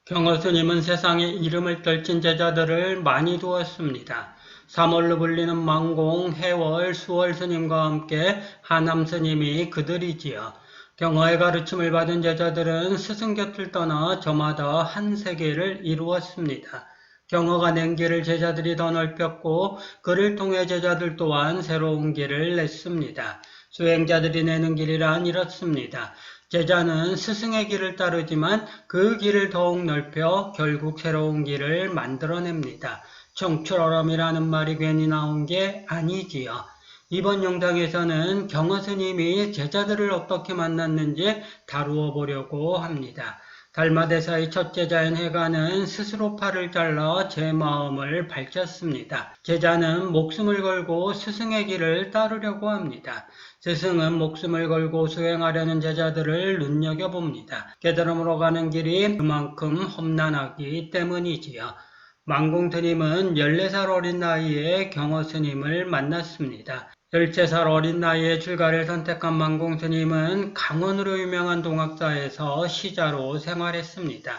경허스님은 세상에 이름을 떨친 제자들을 많이 두었습니다. 삼월로 불리는 망공, 해월, 수월 스님과 함께 하남 스님이 그들이지요. 경허의 가르침을 받은 제자들은 스승 곁을 떠나 저마다 한 세계를 이루었습니다. 경허가 낸 길을 제자들이 더 넓혔고 그를 통해 제자들 또한 새로운 길을 냈습니다. 수행자들이 내는 길이란 이렇습니다. 제자는 스승의 길을 따르지만 그 길을 더욱 넓혀 결국 새로운 길을 만들어냅니다. 청출어람이라는 말이 괜히 나온 게 아니지요. 이번 영상에서는 경허 스님이 제자들을 어떻게 만났는지 다루어 보려고 합니다. 달마대사의 첫 제자인 해가는 스스로 팔을 잘라 제 마음을 밝혔습니다. 제자는 목숨을 걸고 스승의 길을 따르려고 합니다. 스승은 목숨을 걸고 수행하려는 제자들을 눈여겨봅니다. 깨달음으로 가는 길이 그만큼 험난하기 때문이지요. 망공스님은 14살 어린 나이에 경허스님을 만났습니다. 13살 어린 나이에 출가를 선택한 망공스님은 강원으로 유명한 동학사에서 시자로 생활했습니다.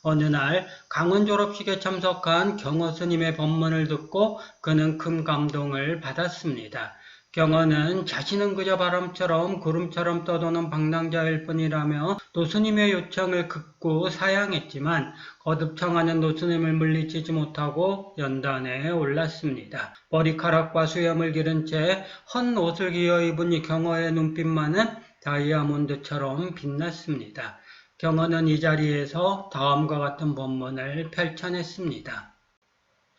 어느 날 강원 졸업식에 참석한 경허스님의 법문을 듣고 그는 큰 감동을 받았습니다. 경허는 자신은 그저 바람처럼 구름처럼 떠도는 방랑자일 뿐이라며 노스님의 요청을 극구 사양했지만 거듭 청하는 노스님을 물리치지 못하고 연단에 올랐습니다. 머리카락과 수염을 기른 채 헌 옷을 기어 입은 이 경허의 눈빛만은 다이아몬드처럼 빛났습니다. 경허는 이 자리에서 다음과 같은 법문을 펼쳐냈습니다.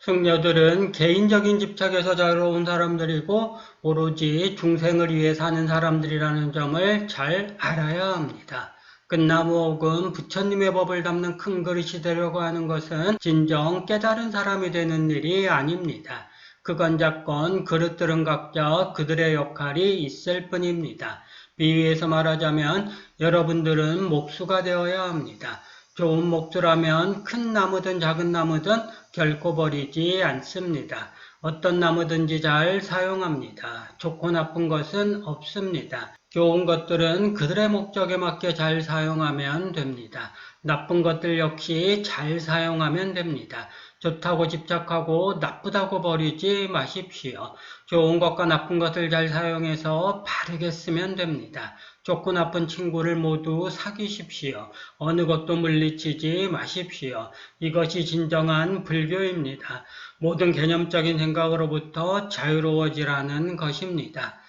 승려들은 개인적인 집착에서 자유로운 사람들이고 오로지 중생을 위해 사는 사람들이라는 점을 잘 알아야 합니다. 끝나무 혹은 부처님의 법을 담는 큰 그릇이 되려고 하는 것은 진정 깨달은 사람이 되는 일이 아닙니다. 그건 작건 그릇들은 각자 그들의 역할이 있을 뿐입니다. 비유해서 말하자면 여러분들은 목수가 되어야 합니다. 좋은 목수라면 큰 나무든 작은 나무든 결코 버리지 않습니다. 어떤 나무든지 잘 사용합니다. 좋고 나쁜 것은 없습니다. 좋은 것들은 그들의 목적에 맞게 잘 사용하면 됩니다. 나쁜 것들 역시 잘 사용하면 됩니다. 좋다고 집착하고 나쁘다고 버리지 마십시오. 좋은 것과 나쁜 것을 잘 사용해서 바르게 쓰면 됩니다. 좋고 나쁜 친구를 모두 사귀십시오. 어느 것도 물리치지 마십시오. 이것이 진정한 불교입니다. 모든 개념적인 생각으로부터 자유로워지라는 것입니다.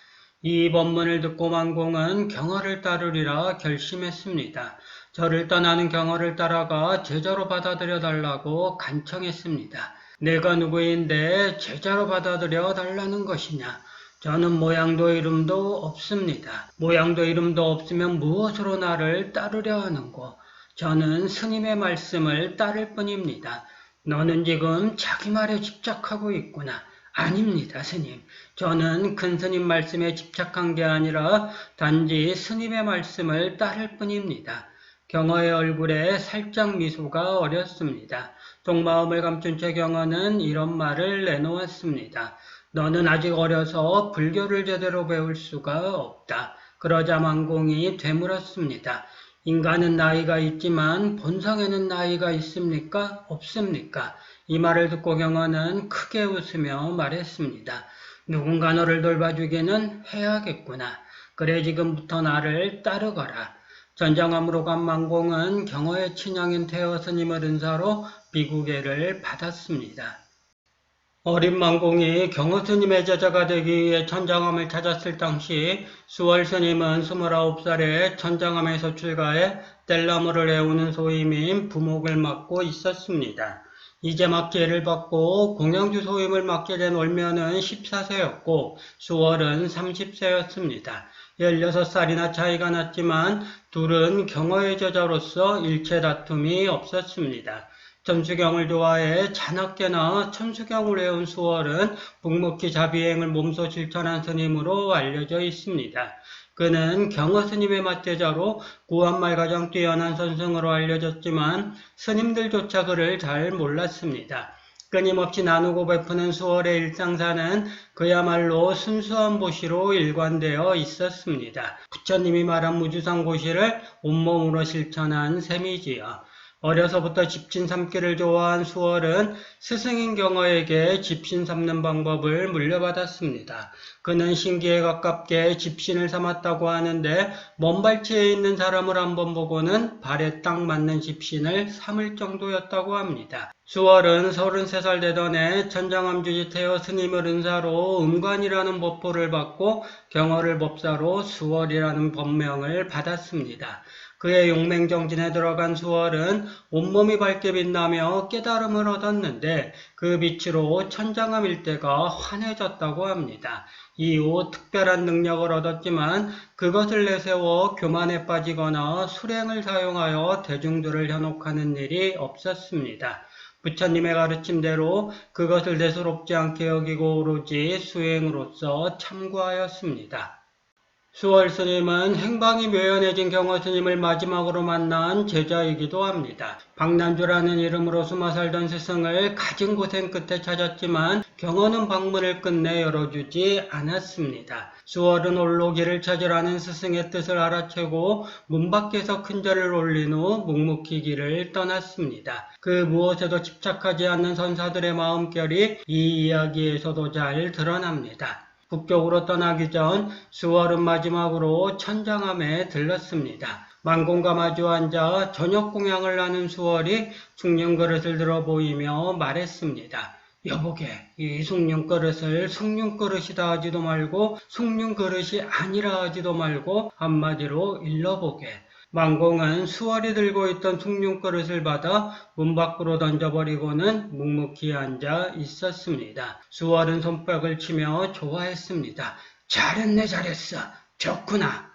이 법문을 듣고 망공은 경허를 따르리라 결심했습니다. 저를 떠나는 경허를 따라가 제자로 받아들여 달라고 간청했습니다. 내가 누구인데 제자로 받아들여 달라는 것이냐? 저는 모양도 이름도 없습니다. 모양도 이름도 없으면 무엇으로 나를 따르려 하는고? 저는 스님의 말씀을 따를 뿐입니다. 너는 지금 자기 말에 집착하고 있구나. 아닙니다, 스님. 저는 큰 스님 말씀에 집착한 게 아니라 단지 스님의 말씀을 따를 뿐입니다. 경허의 얼굴에 살짝 미소가 어렸습니다. 속마음을 감춘 채 경허는 이런 말을 내놓았습니다. 너는 아직 어려서 불교를 제대로 배울 수가 없다. 그러자 망공이 되물었습니다. 인간은 나이가 있지만 본성에는 나이가 있습니까? 없습니까? 이 말을 듣고 경허는 크게 웃으며 말했습니다. 누군가 너를 돌봐주기는 해야겠구나. 그래 지금부터 나를 따르거라. 전장암으로 간 망공은 경허의 친형인 태허 스님을 은사로 비구계를 받았습니다. 어린 망공이 경허 스님의 제자가 되기 위해 천장암을 찾았을 당시 수월 스님은 29살에 천장암에서 출가해 뗄나무를 해오는 소임인 부목을 맡고 있었습니다. 이제 막 기회를 받고 공양주 소임을 맡게 된 월면은 14세였고 수월은 30세였습니다. 16살이나 차이가 났지만 둘은 경허의 제자로서 일체 다툼이 없었습니다. 천수경을 좋아해 자나깨나 천수경을 외운 수월은 묵묵히 자비행을 몸소 실천한 스님으로 알려져 있습니다. 그는 경허 스님의 맞제자로 구한말 가장 뛰어난 선생으로 알려졌지만 스님들조차 그를 잘 몰랐습니다. 끊임없이 나누고 베푸는 수월의 일상사는 그야말로 순수한 보시로 일관되어 있었습니다. 부처님이 말한 무주상 보시를 온몸으로 실천한 셈이지요. 어려서부터 집신 삼기를 좋아한 수월은 스승인 경어에게 집신 삼는 방법을 물려받았습니다. 그는 신기에 가깝게 집신을 삼았다고 하는데 먼 발치에 있는 사람을 한번 보고는 발에 딱 맞는 집신을 삼을 정도였다고 합니다. 수월은 33살 되던 해 천장암주지 태여 스님을 은사로 음관이라는 법포를 받고 경어를 법사로 수월이라는 법명을 받았습니다. 그의 용맹정진에 들어간 수월은 온몸이 밝게 빛나며 깨달음을 얻었는데 그 빛으로 천장암 일대가 환해졌다고 합니다. 이후 특별한 능력을 얻었지만 그것을 내세워 교만에 빠지거나 수랭을 사용하여 대중들을 현혹하는 일이 없었습니다. 부처님의 가르침대로 그것을 대수롭지 않게 여기고 오로지 수행으로서 참고하였습니다. 수월 스님은 행방이 묘연해진 경어 스님을 마지막으로 만난 제자이기도 합니다. 박난주라는 이름으로 숨어 살던 스승을 갖은 고생 끝에 찾았지만 경어는 방문을 끝내 열어주지 않았습니다. 수월은 홀로 길을 찾으라는 스승의 뜻을 알아채고 문 밖에서 큰 절을 올린 후 묵묵히 길을 떠났습니다. 그 무엇에도 집착하지 않는 선사들의 마음결이 이 이야기에서도 잘 드러납니다. 북쪽으로 떠나기 전 수월은 마지막으로 천장암에 들렀습니다. 만공과 마주 앉아 저녁 공양을 하는 수월이 숭늉그릇을 들어 보이며 말했습니다. 여보게, 이 숭늉그릇을 숭늉그릇이다 하지도 말고 숭늉그릇이 아니라 하지도 말고 한마디로 일러보게. 만공은 수월이 들고 있던 숭늉그릇을 받아 문 밖으로 던져버리고는 묵묵히 앉아 있었습니다. 수월은 손뼉을 치며 좋아했습니다. 잘했네, 잘했어. 좋구나.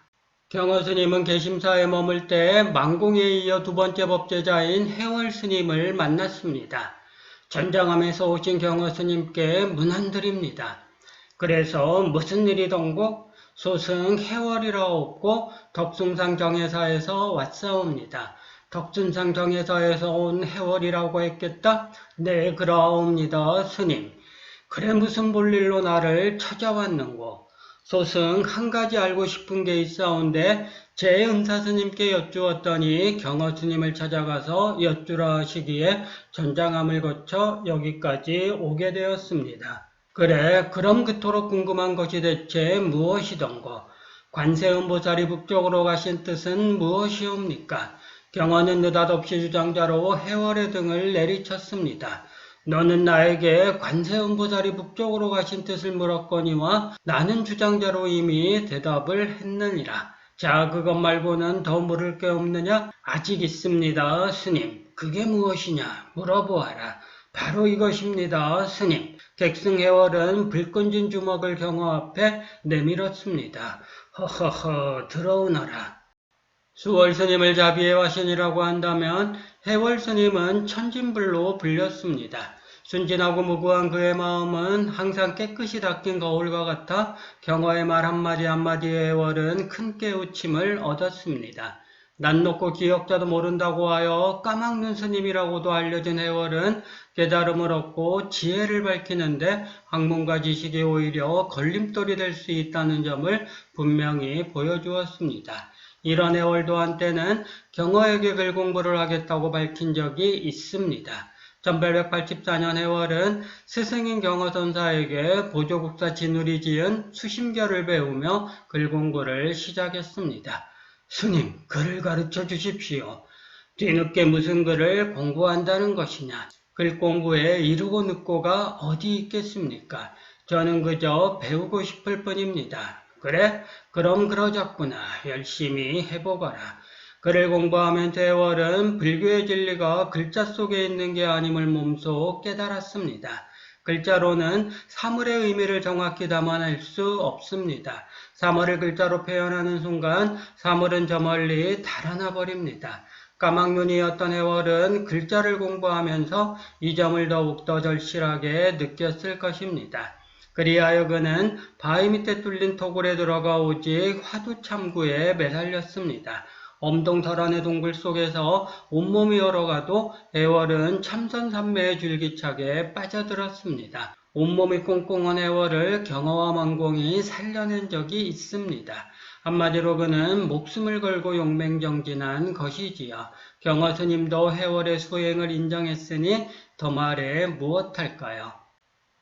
경허스님은 개심사에 머물 때 만공에 이어 두 번째 법제자인 해월스님을 만났습니다. 전장암에서 오신 경허스님께 문안드립니다. 그래서 무슨 일이던고? 소승 해월이라옵고 덕순상 정회사에서 왔사옵니다. 덕순상 정회사에서 온 해월이라고 했겠다? 네, 그러옵니다, 스님. 그래 무슨 볼일로 나를 찾아왔는고? 소승 한 가지 알고 싶은 게 있사온데 제 은사스님께 여쭈었더니 경허스님을 찾아가서 여쭈라 하시기에 전장암을 거쳐 여기까지 오게 되었습니다. 그래, 그럼 그토록 궁금한 것이 대체 무엇이던고? 관세음보살이 북쪽으로 가신 뜻은 무엇이옵니까? 경화는 느닷없이 주장자로 해월의 등을 내리쳤습니다. 너는 나에게 관세음보살이 북쪽으로 가신 뜻을 물었거니와 나는 주장자로 이미 대답을 했느니라. 자, 그것 말고는 더 물을 게 없느냐? 아직 있습니다, 스님. 그게 무엇이냐? 물어보아라. 바로 이것입니다, 스님. 객승해월은 불끈진 주먹을 경호 앞에 내밀었습니다. 허허허, 들어오너라. 수월스님을 자비의 화신이라고 한다면 해월스님은 천진불로 불렸습니다. 순진하고 무구한 그의 마음은 항상 깨끗이 닦인 거울과 같아 경화의 말 한마디 한마디에 해월은 큰 깨우침을 얻었습니다. 낯 높고 기억자도 모른다고 하여 까막눈 스님이라고도 알려진 해월은 깨달음을 얻고 지혜를 밝히는데 학문과 지식이 오히려 걸림돌이 될 수 있다는 점을 분명히 보여주었습니다. 이런 해월도 한때는 경어에게 글 공부를 하겠다고 밝힌 적이 있습니다. 1884년 해월은 스승인 경어선사에게 보조국사 진울이 지은 수심결을 배우며 글 공부를 시작했습니다. 스님, 글을 가르쳐 주십시오. 뒤늦게 무슨 글을 공부한다는 것이냐. 글 공부에 이르고 늦고가 어디 있겠습니까? 저는 그저 배우고 싶을 뿐입니다. 그래? 그럼 그러자꾸나. 열심히 해보거라. 글을 공부하면 해월은 불교의 진리가 글자 속에 있는 게 아님을 몸소 깨달았습니다. 글자로는 사물의 의미를 정확히 담아낼 수 없습니다. 사물을 글자로 표현하는 순간 사물은 저 멀리 달아나 버립니다. 까막눈이었던 해월은 글자를 공부하면서 이 점을 더욱더 절실하게 느꼈을 것입니다. 그리하여 그는 바위 밑에 뚫린 토굴에 들어가 오직 화두참구에 매달렸습니다. 엄동설안의 동굴 속에서 온몸이 얼어가도 해월은 참선삼매에 줄기차게 빠져들었습니다. 온몸이 꽁꽁한 해월을 경어와 만공이 살려낸 적이 있습니다. 한마디로 그는 목숨을 걸고 용맹정진한 것이지요. 경허 스님도 해월의 수행을 인정했으니 더 말해 무엇할까요?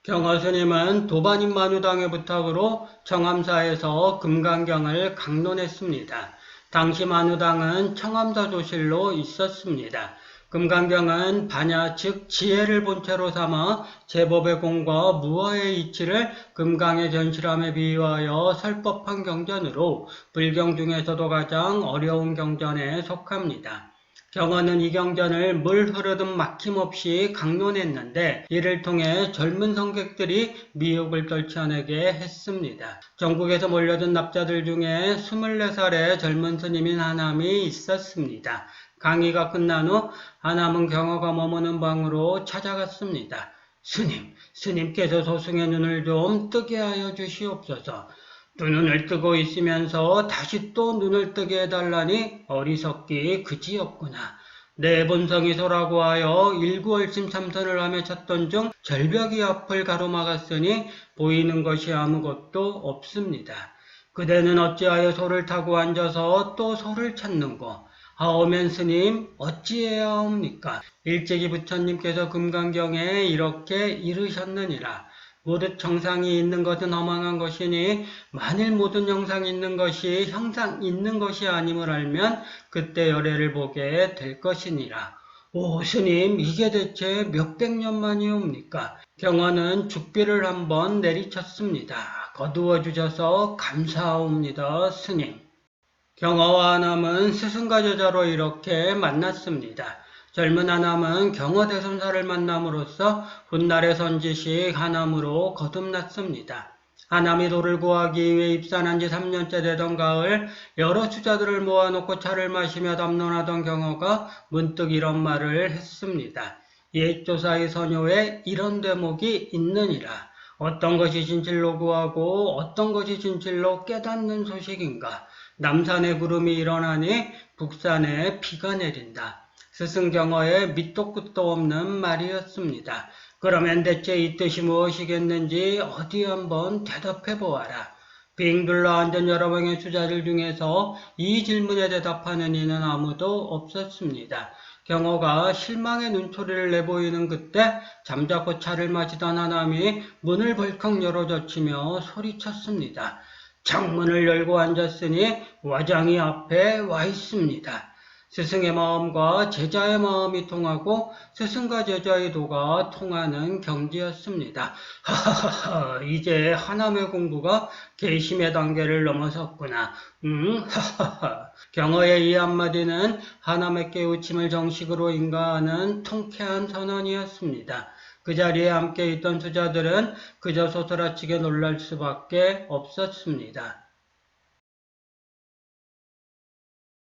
경허 스님은 도반인 만우당의 부탁으로 청암사에서 금강경을 강론했습니다. 당시 만우당은 청암사 도실로 있었습니다. 금강경은 반야 즉 지혜를 본체로 삼아 제법의 공과 무어의 이치를 금강의 견실함에 비유하여 설법한 경전으로 불경 중에서도 가장 어려운 경전에 속합니다. 경허는 이 경전을 물 흐르듯 막힘없이 강론했는데 이를 통해 젊은 성객들이 미혹을 떨쳐내게 했습니다. 전국에서 몰려든 납자들 중에 24살의 젊은 스님인 하남이 있었습니다. 강의가 끝난 후 하남은 경허가 머무는 방으로 찾아갔습니다. 스님께서 소승의 눈을 좀 뜨게 하여 주시옵소서. 두 눈을 뜨고 있으면서 다시 또 눈을 뜨게 해달라니 어리석기 그지없구나. 내 본성이 소라고 하여 일구월심 참선을 하며 찾던 중 절벽이 앞을 가로막았으니 보이는 것이 아무것도 없습니다. 그대는 어찌하여 소를 타고 앉아서 또 소를 찾는고? 하오면 스님 어찌해야 합니까? 일찍이 부처님께서 금강경에 이렇게 이르셨느니라. 모든 정상이 있는 것은 허망한 것이니 만일 모든 형상이 있는 것이 형상 있는 것이 아님을 알면 그때 열애를 보게 될 것이니라. 오 스님 이게 대체 몇백 년 만이옵니까? 경허는 죽비를 한번 내리쳤습니다. 거두어 주셔서 감사하옵니다 스님. 경허와 하남은 스승과 제자로 이렇게 만났습니다. 젊은 하남은 경허 대선사를 만남으로써 훗날의 선지식 하남으로 거듭났습니다. 하남이 도를 구하기 위해 입산한 지 3년째 되던 가을 여러 수자들을 모아놓고 차를 마시며 담론하던 경허가 문득 이런 말을 했습니다. 옛조사의 선효에 이런 대목이 있느니라. 어떤 것이 진실로 구하고 어떤 것이 진실로 깨닫는 소식인가. 남산에 구름이 일어나니 북산에 비가 내린다. 스승 경허의 밑도 끝도 없는 말이었습니다. 그러면 대체 이 뜻이 무엇이겠는지 어디 한번 대답해 보아라. 빙 둘러 앉은 여러 명의 수자들 중에서 이 질문에 대답하는 이는 아무도 없었습니다. 경허가 실망의 눈초리를 내보이는 그때 잠자코 차를 마시던 하남이 문을 벌컥 열어젖히며 소리쳤습니다. 창문을 열고 앉았으니 와장이 앞에 와 있습니다. 스승의 마음과 제자의 마음이 통하고 스승과 제자의 도가 통하는 경지였습니다. 하하하, 이제 하남의 공부가 개심의 단계를 넘어섰구나. 하하하. 경허의 이 한마디는 하남의 깨우침을 정식으로 인가하는 통쾌한 선언이었습니다. 그 자리에 함께 있던 수자들은 그저 소스라치게 놀랄 수밖에 없었습니다.